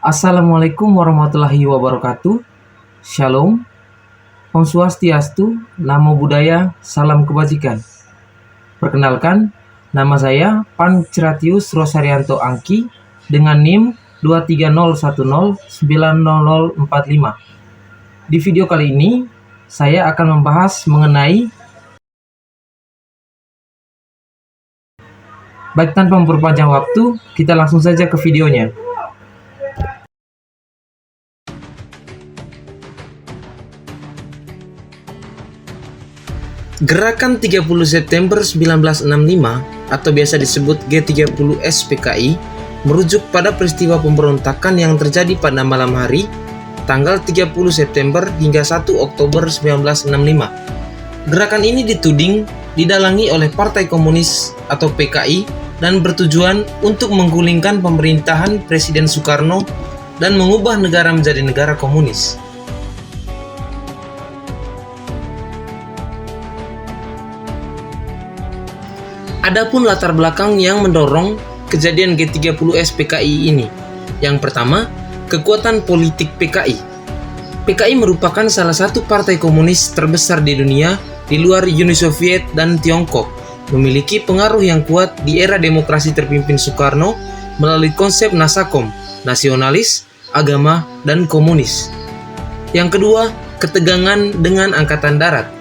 Assalamualaikum warahmatullahi wabarakatuh. Shalom, Om Swastiastu, Namo Buddhaya, Salam Kebajikan. Perkenalkan, nama saya Pancratius Rosarianto Angki dengan NIM 230109045. Di video kali ini, saya akan membahas mengenai baik tanpa memperpanjang waktu, kita langsung saja ke videonya. Gerakan 30 September 1965 atau biasa disebut G30S PKI merujuk pada peristiwa pemberontakan yang terjadi pada malam hari tanggal 30 September hingga 1 Oktober 1965. Gerakan ini dituding didalangi oleh Partai Komunis atau PKI dan bertujuan untuk menggulingkan pemerintahan Presiden Soekarno dan mengubah negara menjadi negara komunis. Adapun latar belakang yang mendorong kejadian G30S PKI ini. Yang pertama, kekuatan politik PKI. PKI merupakan salah satu partai komunis terbesar di dunia di luar Uni Soviet dan Tiongkok, memiliki pengaruh yang kuat di era demokrasi terpimpin Soekarno melalui konsep Nasakom, nasionalis, agama, dan komunis. Yang kedua, ketegangan dengan Angkatan Darat.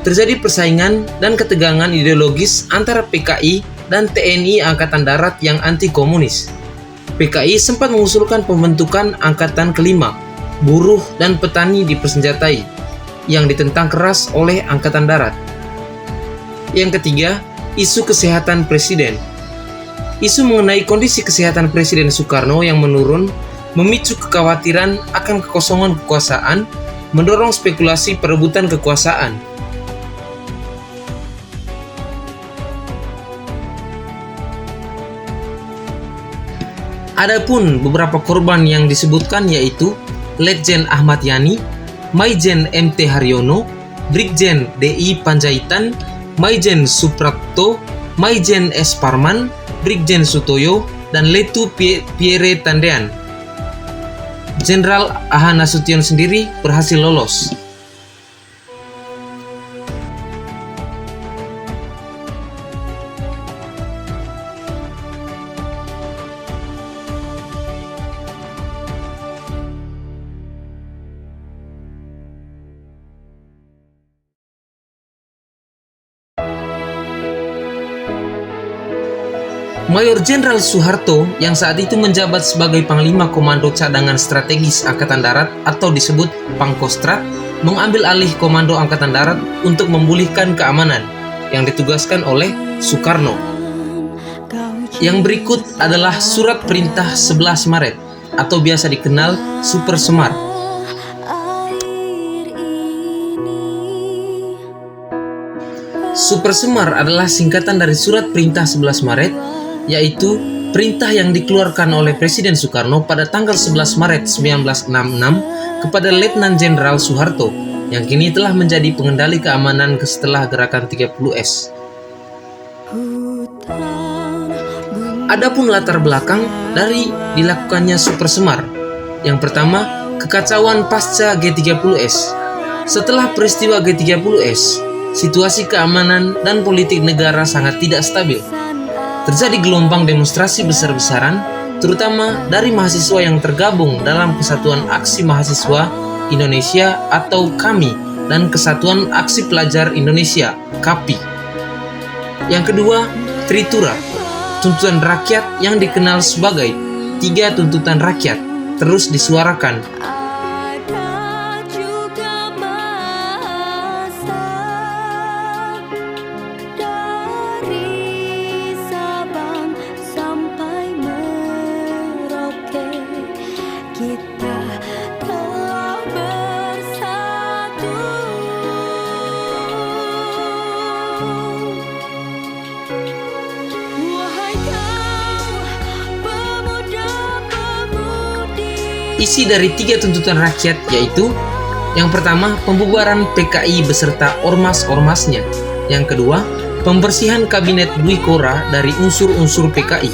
Terjadi persaingan dan ketegangan ideologis antara PKI dan TNI Angkatan Darat yang anti-komunis. PKI sempat mengusulkan pembentukan Angkatan Kelima, buruh dan petani dipersenjatai, yang ditentang keras oleh Angkatan Darat. Yang ketiga, isu kesehatan Presiden. Isu mengenai kondisi kesehatan Presiden Soekarno yang menurun, memicu kekhawatiran akan kekosongan kekuasaan, mendorong spekulasi perebutan kekuasaan. Adapun beberapa korban yang disebutkan yaitu Letjen Ahmad Yani, Maijen MT Haryono, Brigjen DI Panjaitan, Maijen Suprapto, Maijen S. Parman, Brigjen Sutoyo, dan Letu Pierre Tandean. Jenderal A.H. Nasution sendiri berhasil lolos. Mayor Jenderal Soeharto yang saat itu menjabat sebagai Panglima Komando Cadangan Strategis Angkatan Darat atau disebut Pangkostrat mengambil alih Komando Angkatan Darat untuk memulihkan keamanan yang ditugaskan oleh Soekarno. Yang berikut adalah Surat Perintah 11 Maret atau biasa dikenal Super Semar. Super Semar adalah singkatan dari Surat Perintah 11 Maret, yaitu perintah yang dikeluarkan oleh Presiden Soekarno pada tanggal 11 Maret 1966 kepada Letnan Jenderal Soeharto yang kini telah menjadi pengendali keamanan setelah gerakan 30S. Adapun latar belakang dari dilakukannya Super Semar. Yang pertama, kekacauan pasca G30S. Setelah peristiwa G30S, situasi keamanan dan politik negara sangat tidak stabil. Terjadi gelombang demonstrasi besar-besaran, terutama dari mahasiswa yang tergabung dalam Kesatuan Aksi Mahasiswa Indonesia atau KAMI dan Kesatuan Aksi Pelajar Indonesia (KAPI). Yang kedua, Tritura, tuntutan rakyat yang dikenal sebagai 3 tuntutan rakyat, terus disuarakan. Isi dari 3 tuntutan rakyat yaitu: yang pertama, pembubaran PKI beserta ormas-ormasnya. Yang kedua, pembersihan kabinet Dwi Kora dari unsur-unsur PKI.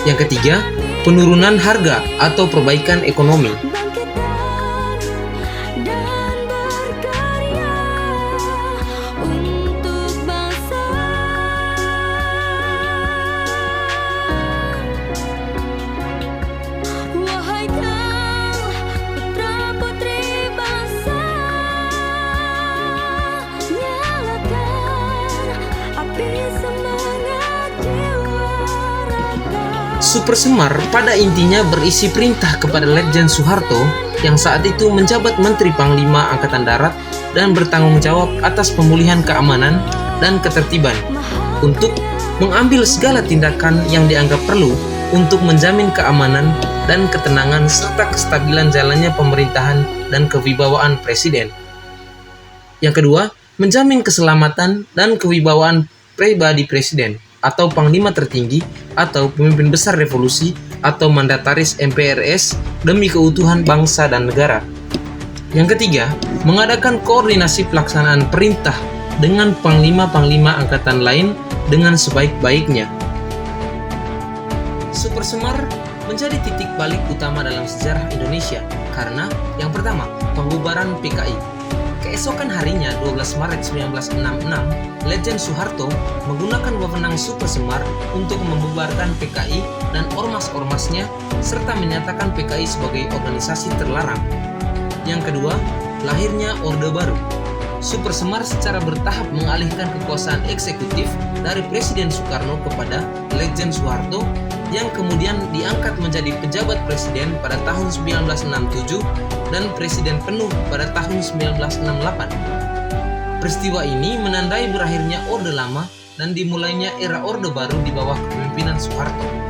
Yang ketiga, penurunan harga atau perbaikan ekonomi. Super Semar pada intinya berisi perintah kepada Letjen Soeharto yang saat itu menjabat Menteri Panglima Angkatan Darat dan bertanggung jawab atas pemulihan keamanan dan ketertiban untuk mengambil segala tindakan yang dianggap perlu untuk menjamin keamanan dan ketenangan serta kestabilan jalannya pemerintahan dan kewibawaan Presiden. Yang kedua, menjamin keselamatan dan kewibawaan pribadi Presiden atau Panglima Tertinggi atau pemimpin besar revolusi atau mandataris MPRS demi keutuhan bangsa dan negara. Yang ketiga, mengadakan koordinasi pelaksanaan perintah dengan panglima-panglima angkatan lain dengan sebaik-baiknya. Super Semar menjadi titik balik utama dalam sejarah Indonesia karena yang pertama, pembubaran PKI. Keesokan harinya, 12 Maret 1966, Letjen Soeharto menggunakan wewenang Super Semar untuk membubarkan PKI dan ormas-ormasnya serta menyatakan PKI sebagai organisasi terlarang. Yang kedua, lahirnya Orde Baru. Super Semar secara bertahap mengalihkan kekuasaan eksekutif dari Presiden Soekarno kepada Letjen Soeharto yang kemudian diangkat menjadi pejabat presiden pada tahun 1967 dan presiden penuh pada tahun 1968. Peristiwa ini menandai berakhirnya Orde Lama dan dimulainya era Orde Baru di bawah kepemimpinan Soeharto.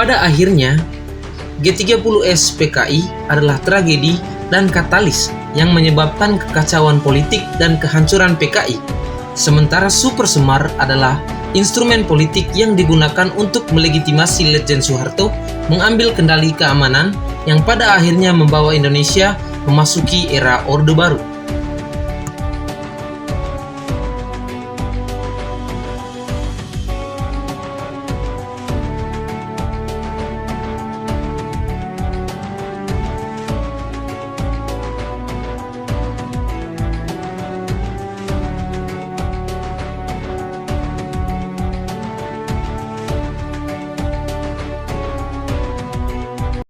Pada akhirnya, G30S PKI adalah tragedi dan katalis yang menyebabkan kekacauan politik dan kehancuran PKI. Sementara Super Semar adalah instrumen politik yang digunakan untuk melegitimasi Letjen Soeharto mengambil kendali keamanan yang pada akhirnya membawa Indonesia memasuki era Orde Baru.